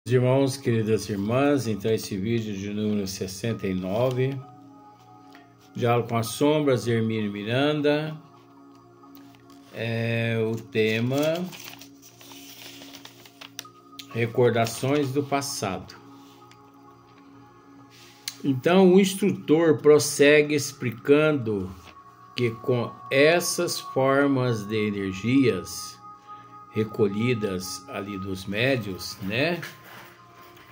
Irmãos, queridas irmãs, então esse vídeo de número 69, Diálogo com as Sombras, Hermínio Miranda, o tema Recordações do Passado. Então o instrutor prossegue explicando que com essas formas de energias recolhidas ali dos médios, né?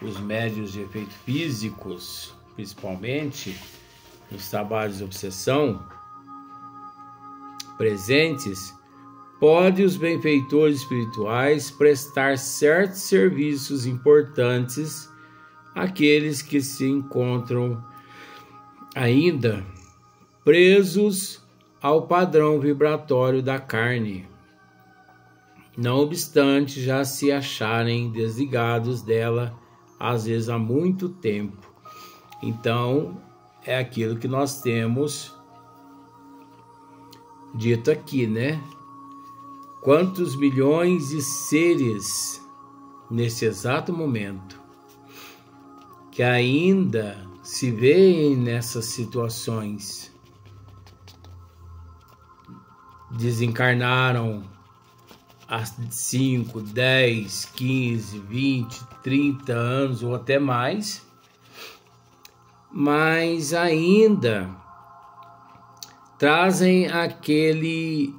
Os médios de efeitos físicos, principalmente nos trabalhos de obsessão presentes, pode os benfeitores espirituais prestar certos serviços importantes àqueles que se encontram ainda presos ao padrão vibratório da carne, não obstante já se acharem desligados dela às vezes há muito tempo. Então, é aquilo que nós temos dito aqui, né? Quantos milhões de seres nesse exato momento que ainda se veem nessas situações, desencarnaram há 5, 10, 15, 20, 30 anos ou até mais, mas ainda trazem aquele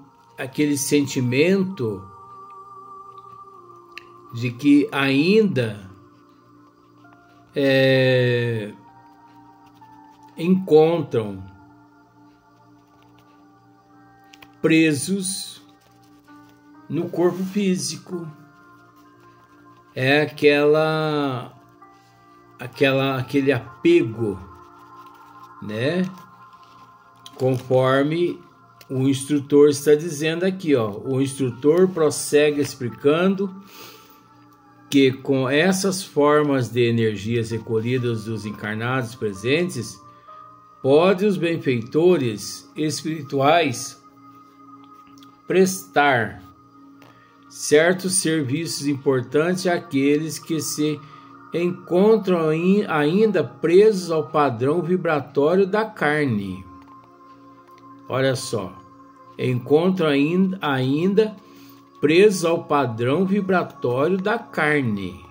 sentimento de que ainda encontram presos no corpo físico. É aquele apego, né? Conforme o instrutor está dizendo aqui, ó. O instrutor prossegue explicando que com essas formas de energias recolhidas dos encarnados presentes, pode os benfeitores espirituais prestar certos serviços importantes àqueles que se encontram ainda presos ao padrão vibratório da carne. Olha só, encontram ainda presos ao padrão vibratório da carne,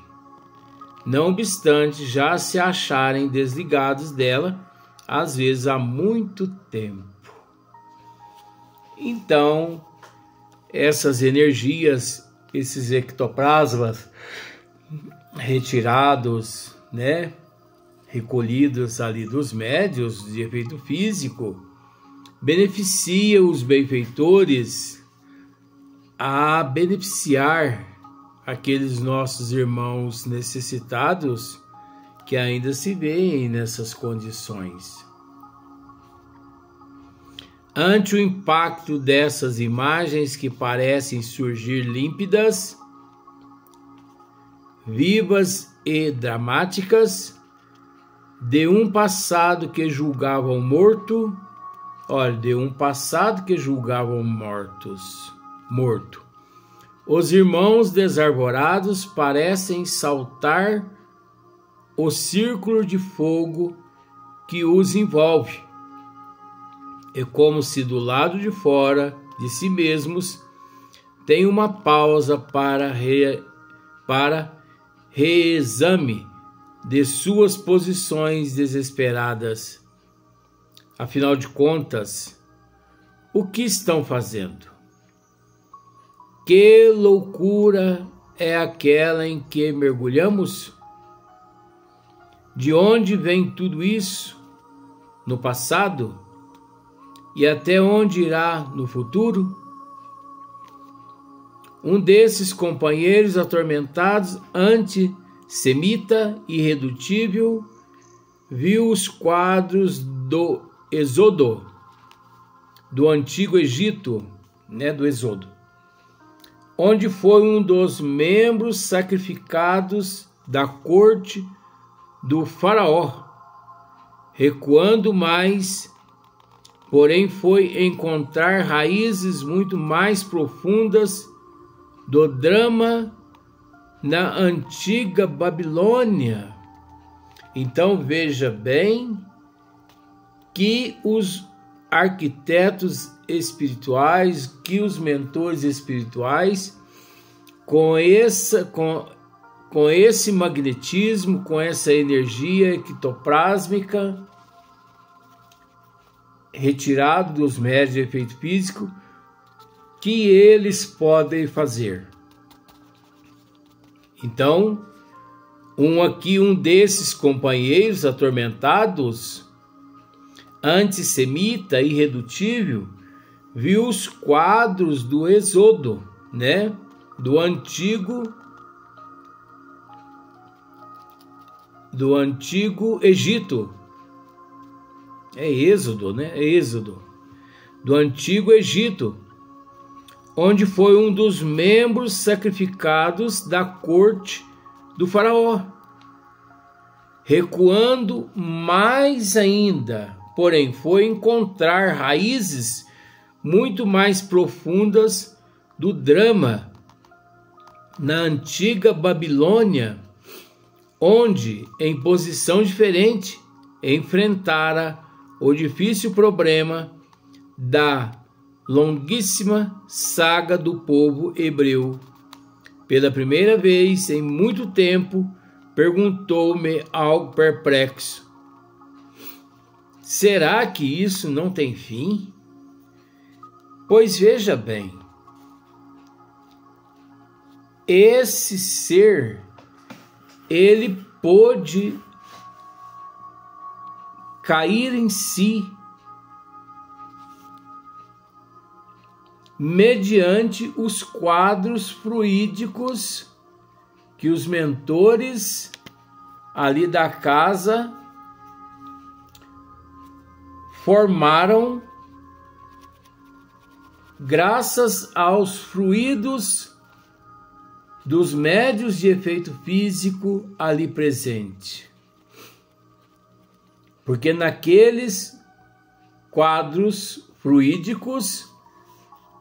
não obstante já se acharem desligados dela, às vezes há muito tempo. Então, essas energias, esses ectoplasmas retirados, né, recolhidos ali dos médios de efeito físico, beneficiam os benfeitores a beneficiar aqueles nossos irmãos necessitados que ainda se veem nessas condições. Ante o impacto dessas imagens que parecem surgir límpidas, vivas e dramáticas, de um passado que julgavam morto, morto. Os irmãos desarvorados parecem saltar o círculo de fogo que os envolve. É como se do lado de fora de si mesmos tem uma pausa para reexame de suas posições desesperadas. Afinal de contas, o que estão fazendo? Que loucura é aquela em que mergulhamos? De onde vem tudo isso? No passado? E até onde irá no futuro? Um desses companheiros atormentados, antissemita, irredutível, viu os quadros do Êxodo, do Antigo Egito, né, do Êxodo, onde foi um dos membros sacrificados da corte do faraó, recuando mais, porém foi encontrar raízes muito mais profundas do drama na antiga Babilônia. Então veja bem que os arquitetos espirituais, que os mentores espirituais, com esse magnetismo, com essa energia ectoplásmica retirado dos médios de efeito físico, que eles podem fazer. Então, um desses companheiros atormentados, antissemita, irredutível, viu os quadros do Êxodo, né? Do antigo Egito. É Êxodo, né? É Êxodo. Do antigo Egito, onde foi um dos membros sacrificados da corte do faraó. Recuando mais ainda, porém, foi encontrar raízes muito mais profundas do drama na antiga Babilônia, onde, em posição diferente, enfrentara o difícil problema da longuíssima saga do povo hebreu. Pela primeira vez em muito tempo, perguntou-me algo perplexo: será que isso não tem fim? Pois veja bem, esse ser, ele pôde cair em si mediante os quadros fluídicos que os mentores ali da casa formaram, graças aos fluidos dos médios de efeito físico ali presente. Porque naqueles quadros fluídicos,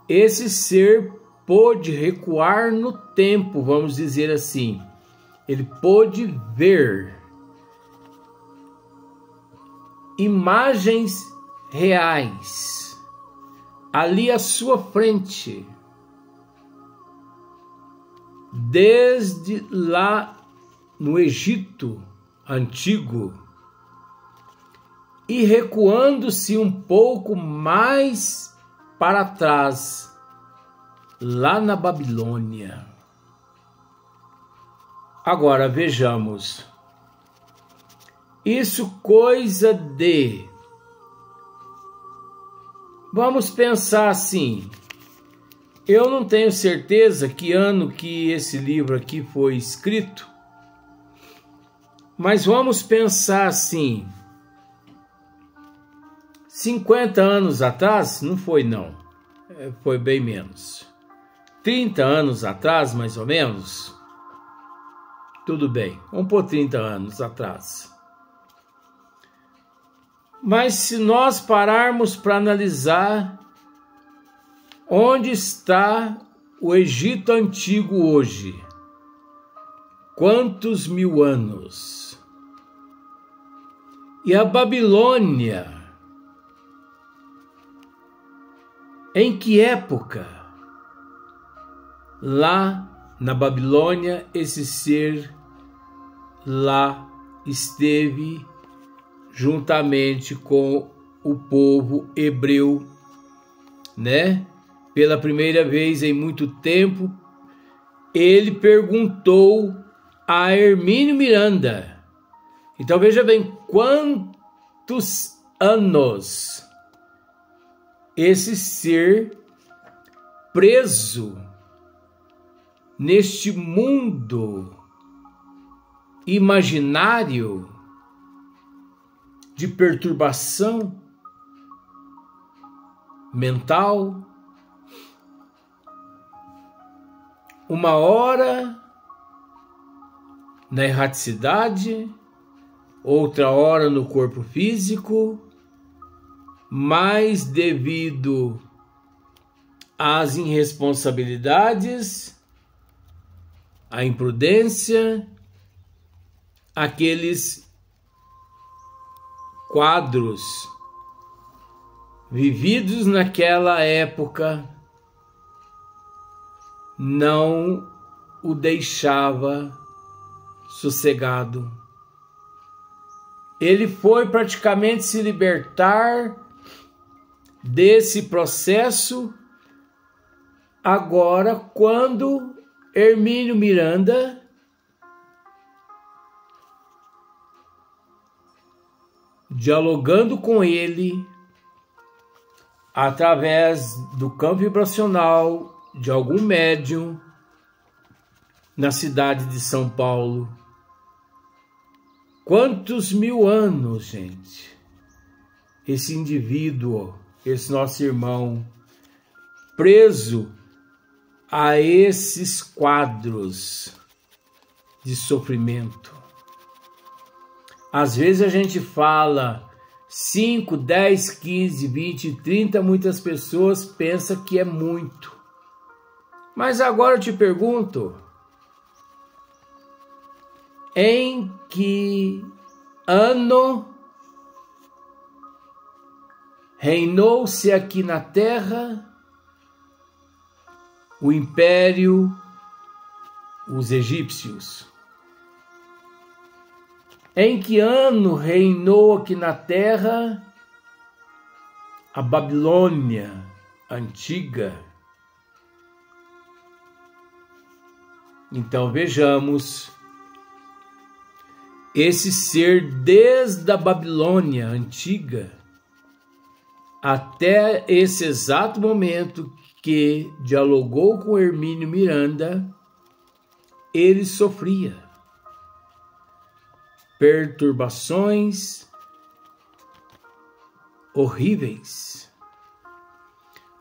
esse ser pôde recuar no tempo, vamos dizer assim. Ele pôde ver imagens reais ali à sua frente, desde lá no Egito antigo, e recuando-se um pouco mais para trás, lá na Babilônia. Agora vejamos, isso coisa de, vamos pensar assim, eu não tenho certeza que ano que esse livro aqui foi escrito, mas vamos pensar assim, 50 anos atrás, não foi não, foi bem menos, 30 anos atrás mais ou menos, tudo bem, vamos pôr 30 anos atrás. Mas se nós pararmos para analisar onde está o Egito Antigo hoje, quantos mil anos? E a Babilônia, em que época? Lá na Babilônia, esse ser lá esteve juntamente com o povo hebreu, né? Pela primeira vez em muito tempo, ele perguntou a Hermínio Miranda. Então veja bem, quantos anos esse ser preso neste mundo imaginário de perturbação mental, uma hora na erraticidade, outra hora no corpo físico, mas devido às irresponsabilidades, a imprudência, aqueles quadros vividos naquela época não o deixava sossegado. Ele foi praticamente se libertar desse processo agora quando Hermínio Miranda dialogando com ele através do campo vibracional de algum médium na cidade de São Paulo. Quantos mil anos, gente, esse indivíduo, esse nosso irmão, preso a esses quadros de sofrimento. Às vezes a gente fala 5, 10, 15, 20, 30, muitas pessoas pensam que é muito. Mas agora eu te pergunto, em que ano reinou-se aqui na Terra o Império, os egípcios? Em que ano reinou aqui na Terra a Babilônia antiga? Então vejamos, esse ser desde a Babilônia antiga até esse exato momento que dialogou com Hermínio Miranda, ele sofria perturbações horríveis,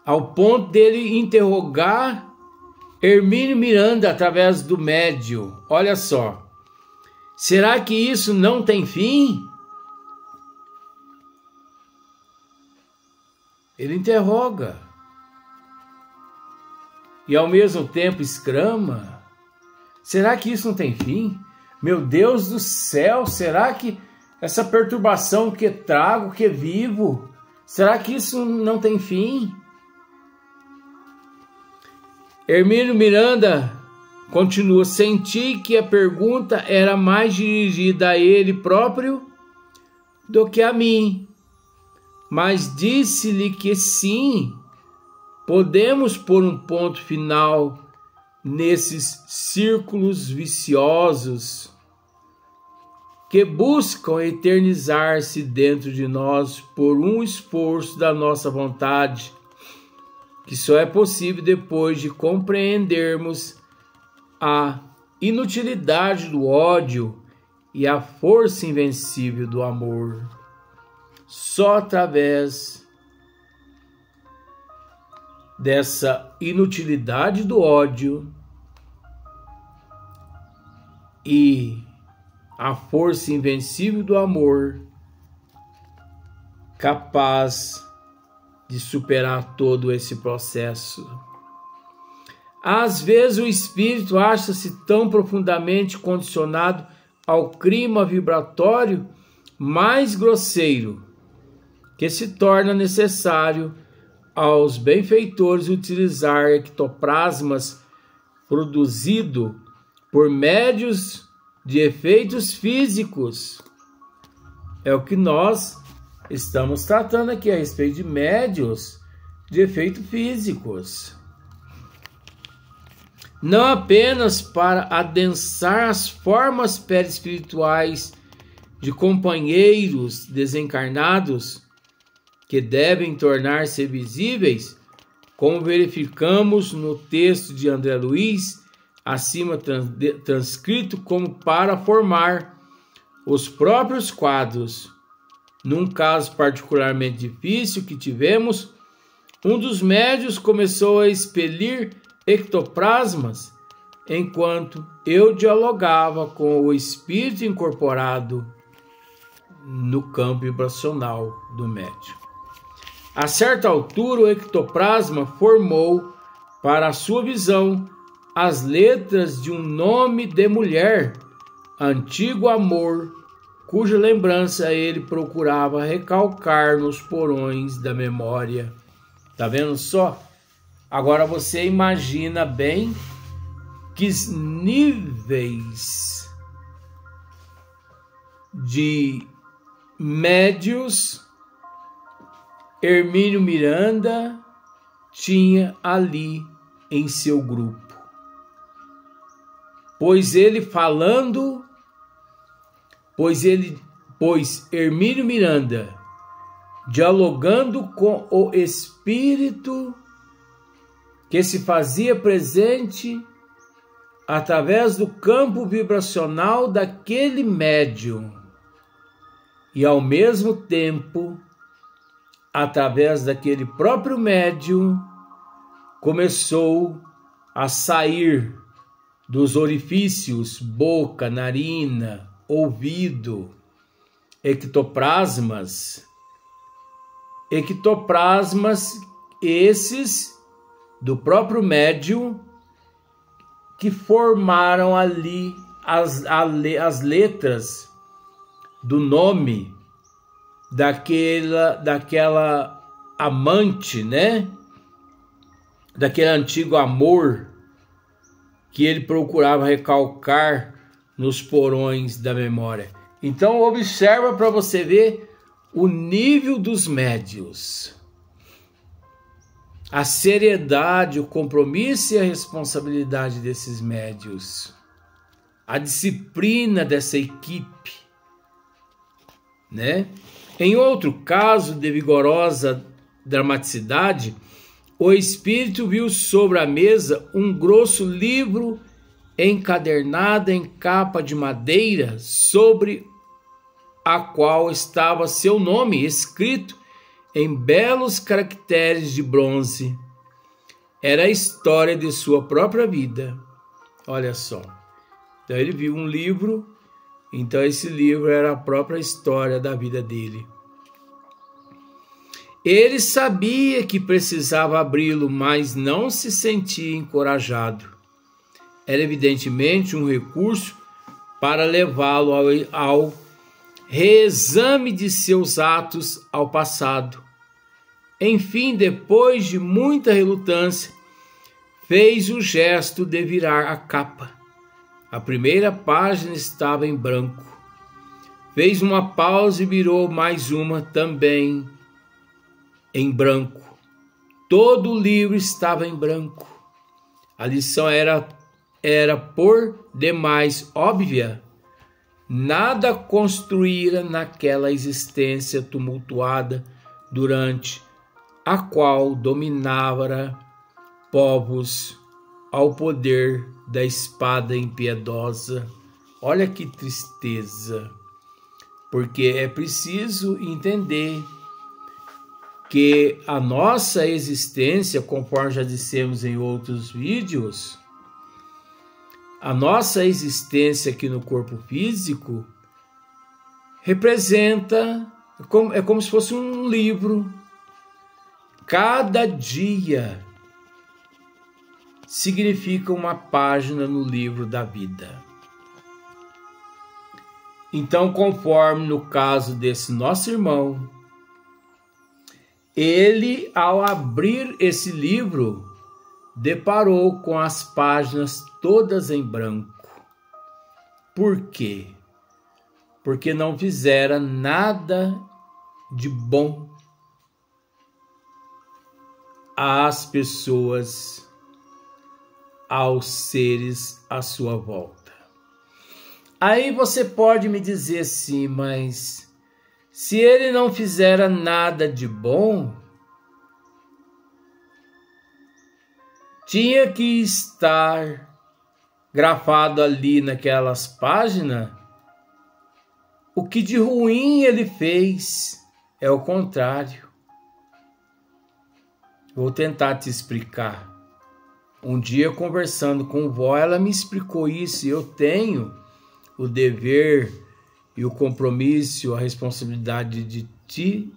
ao ponto dele interrogar Hermínio Miranda através do médium. Olha só, será que isso não tem fim? Ele interroga e ao mesmo tempo exclama: será que isso não tem fim? Meu Deus do céu, será que essa perturbação que trago, que vivo, será que isso não tem fim? Hermínio Miranda continua: senti que a pergunta era mais dirigida a ele próprio do que a mim, mas disse-lhe que sim, podemos pôr um ponto final nesses círculos viciosos que buscam eternizar-se dentro de nós por um esforço da nossa vontade, que só é possível depois de compreendermos a inutilidade do ódio e a força invencível do amor. Só através dessa inutilidade do ódio e a força invencível do amor, capaz de superar todo esse processo. Às vezes o espírito acha-se tão profundamente condicionado ao clima vibratório mais grosseiro que se torna necessário aos benfeitores utilizar ectoplasmas produzidos por médios de efeitos físicos. É o que nós estamos tratando aqui a respeito de médios de efeitos físicos. Não apenas para adensar as formas perispirituais de companheiros desencarnados que devem tornar-se visíveis, como verificamos no texto de André Luiz, acima transcrito, como para formar os próprios quadros. Num caso particularmente difícil que tivemos, um dos médios começou a expelir ectoplasmas enquanto eu dialogava com o espírito incorporado no campo vibracional do médium. A certa altura, o ectoplasma formou, para a sua visão, as letras de um nome de mulher, antigo amor, cuja lembrança ele procurava recalcar nos porões da memória. Tá vendo só? Agora você imagina bem que níveis de médios Hermínio Miranda tinha ali em seu grupo. Pois Hermínio Miranda, dialogando com o espírito que se fazia presente através do campo vibracional daquele médium e, ao mesmo tempo, através daquele próprio médium, começou a sair dos orifícios boca, narina, ouvido, ectoplasmas esses do próprio médium que formaram ali as letras do nome daquela amante, né? Daquele antigo amor que ele procurava recalcar nos porões da memória. Então observa para você ver o nível dos médios, a seriedade, o compromisso e a responsabilidade desses médios, a disciplina dessa equipe, né? Em outro caso de vigorosa dramaticidade, o espírito viu sobre a mesa um grosso livro encadernado em capa de madeira, sobre a qual estava seu nome escrito em belos caracteres de bronze. Era a história de sua própria vida. Olha só. Então ele viu um livro, então esse livro era a própria história da vida dele. Ele sabia que precisava abri-lo, mas não se sentia encorajado. Era evidentemente um recurso para levá-lo ao reexame de seus atos ao passado. Enfim, depois de muita relutância, fez o gesto de virar a capa. A primeira página estava em branco. Fez uma pausa e virou mais uma, também em branco. Todo o livro estava em branco. A lição era por demais óbvia. Nada construíra naquela existência tumultuada durante a qual dominava povos ao poder da espada impiedosa. Olha que tristeza, porque é preciso entender que a nossa existência, conforme já dissemos em outros vídeos, a nossa existência aqui no corpo físico representa, é como se fosse um livro. Cada dia significa uma página no livro da vida. Então, conforme no caso desse nosso irmão, ele, ao abrir esse livro, deparou com as páginas todas em branco. Por quê? Porque não fizera nada de bom às pessoas, aos seres à sua volta. Aí você pode me dizer assim, mas se ele não fizera nada de bom, tinha que estar grafado ali naquelas páginas o que de ruim ele fez. É o contrário. Vou tentar te explicar. Um dia, conversando com vó, ela me explicou isso, e eu tenho o dever e o compromisso, a responsabilidade de te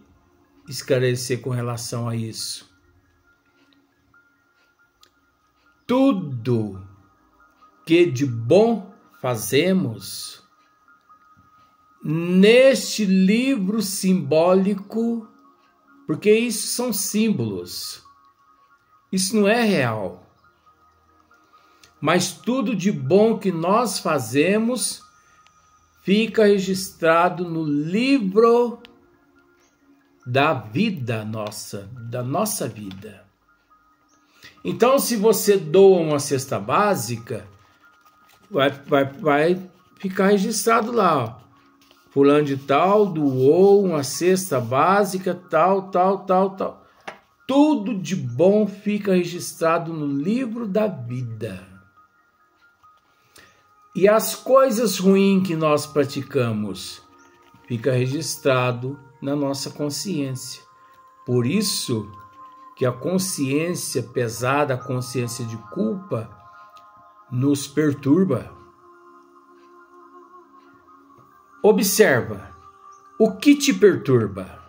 esclarecer com relação a isso. Tudo que de bom fazemos, neste livro simbólico, porque isso são símbolos, isso não é real, mas tudo de bom que nós fazemos fica registrado no livro da vida nossa, da nossa vida. Então, se você doa uma cesta básica, vai ficar registrado lá, ó. Fulano de tal doou uma cesta básica, tal. Tudo de bom fica registrado no livro da vida. E as coisas ruins que nós praticamos fica registrado na nossa consciência. Por isso que a consciência pesada, a consciência de culpa, nos perturba. Observa, o que te perturba?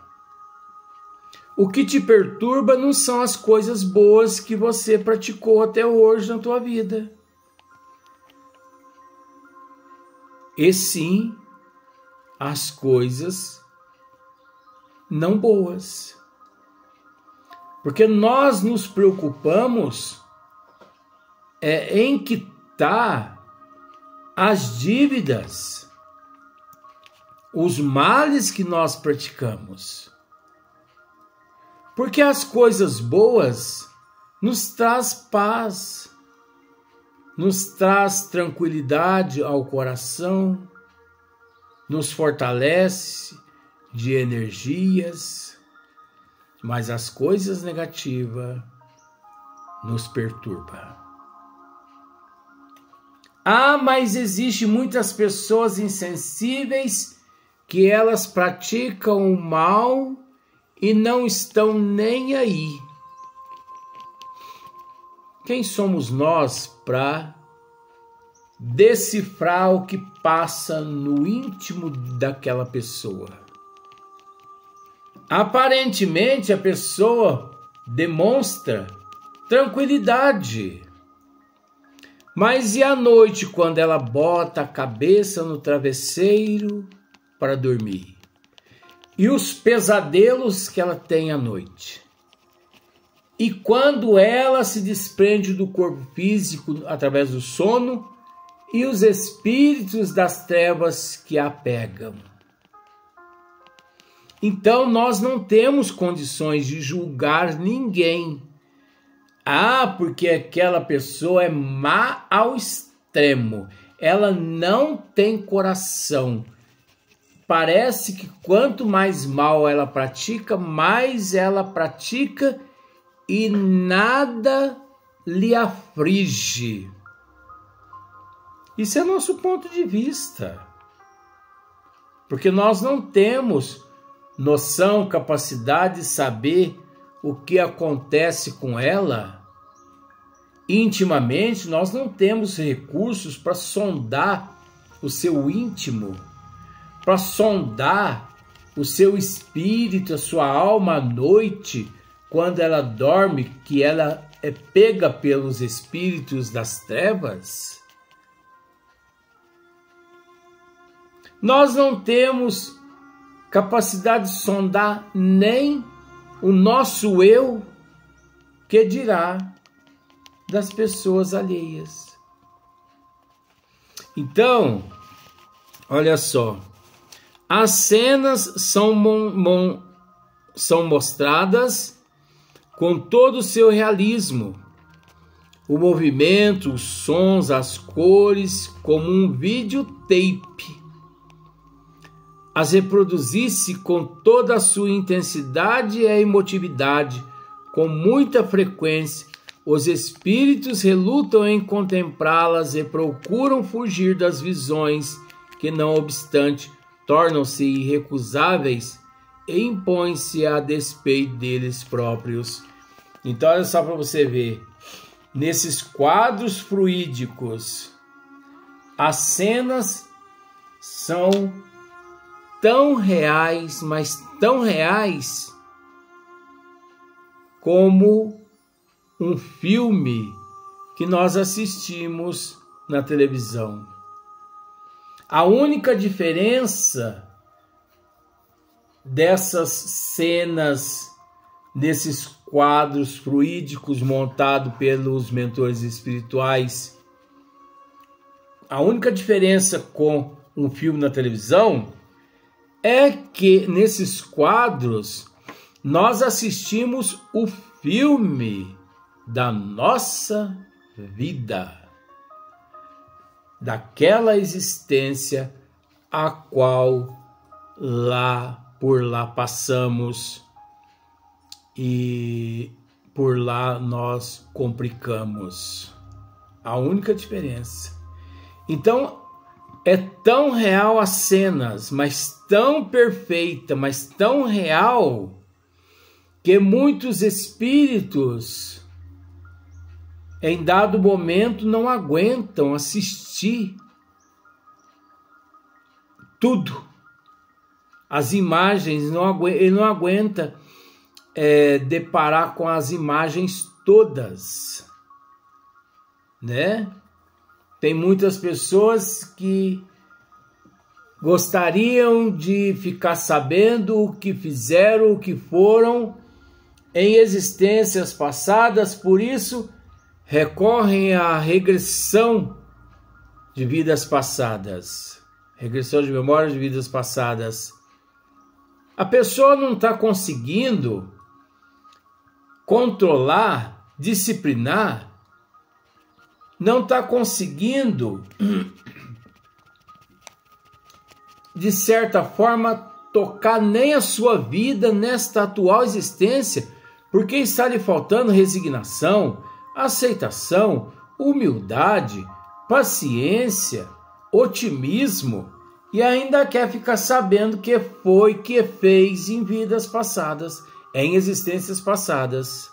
O que te perturba não são as coisas boas que você praticou até hoje na tua vida. E sim, as coisas não boas. Porque nós nos preocupamos em quitar as dívidas, os males que nós praticamos. Porque as coisas boas nos traz paz, nos traz tranquilidade ao coração, nos fortalece de energias, mas as coisas negativas nos perturbam. Mas existem muitas pessoas insensíveis que elas praticam o mal e não estão nem aí. Quem somos nós para decifrar o que passa no íntimo daquela pessoa? Aparentemente a pessoa demonstra tranquilidade. Mas e à noite, quando ela bota a cabeça no travesseiro para dormir? E os pesadelos que ela tem à noite? E quando ela se desprende do corpo físico através do sono e os espíritos das trevas que a pegam? Então nós não temos condições de julgar ninguém. Porque aquela pessoa é má ao extremo. Ela não tem coração. Parece que quanto mais mal ela pratica, mais ela pratica e nada lhe aflige. Isso é nosso ponto de vista. Porque nós não temos noção, capacidade de saber o que acontece com ela intimamente. Nós não temos recursos para sondar o seu íntimo, para sondar o seu espírito, a sua alma à noite, quando ela dorme, que ela é pega pelos espíritos das trevas. Nós não temos capacidade de sondar nem o nosso eu, que dirá das pessoas alheias. Então, olha só, as cenas são mostradas com todo o seu realismo, o movimento, os sons, as cores, como um videotape. As reproduzir-se com toda a sua intensidade e emotividade, com muita frequência, os espíritos relutam em contemplá-las e procuram fugir das visões que, não obstante, tornam-se irrecusáveis e impõem-se a despeito deles próprios. Então, olha só para você ver, nesses quadros fluídicos, as cenas são tão reais, mas tão reais, como um filme que nós assistimos na televisão. A única diferença dessas cenas, desses quadros fluídicos montados pelos mentores espirituais, a única diferença com um filme na televisão é que nesses quadros nós assistimos o filme da nossa vida, daquela existência a qual por lá passamos e por lá nós complicamos. A única diferença. Então, é tão real as cenas, mas tão perfeita, mas tão real, que muitos espíritos, em dado momento, não aguentam assistir tudo. As imagens, ele não aguenta deparar com as imagens todas, né? Tem muitas pessoas que gostariam de ficar sabendo o que fizeram, o que foram em existências passadas, por isso recorrem à regressão de vidas passadas, regressão de memórias de vidas passadas. A pessoa não está conseguindo controlar, disciplinar, não está conseguindo, de certa forma, tocar nem a sua vida nesta atual existência, porque está lhe faltando resignação, aceitação, humildade, paciência, otimismo, e ainda quer ficar sabendo que foi, que fez em vidas passadas, em existências passadas.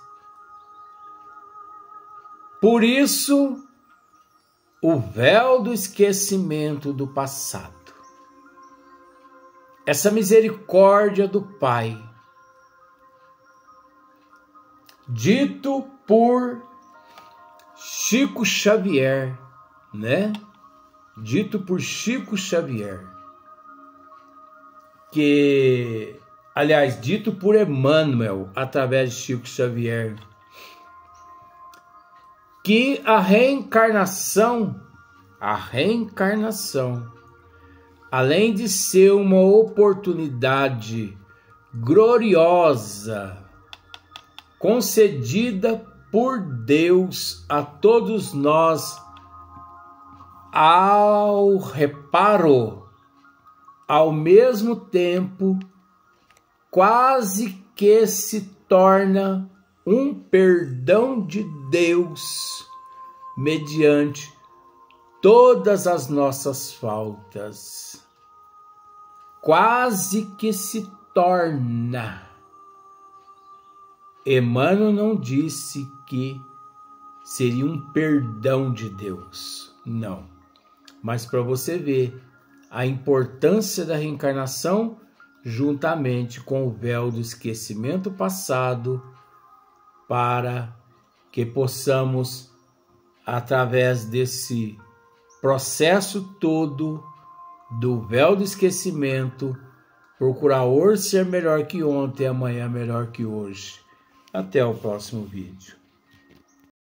Por isso, o véu do esquecimento do passado. Essa misericórdia do Pai, dito por Chico Xavier, né? Dito por Chico Xavier, dito por Emmanuel, através de Chico Xavier, que a reencarnação, além de ser uma oportunidade gloriosa, concedida por Deus a todos nós, ao reparo, ao mesmo tempo, quase que se torna um perdão de Deus mediante todas as nossas faltas. Quase que se torna. Emmanuel não disse que seria um perdão de Deus, não. Mas para você ver a importância da reencarnação juntamente com o véu do esquecimento passado, para que possamos, através desse processo todo do véu do esquecimento, procurar hoje ser melhor que ontem e amanhã melhor que hoje. Até o próximo vídeo.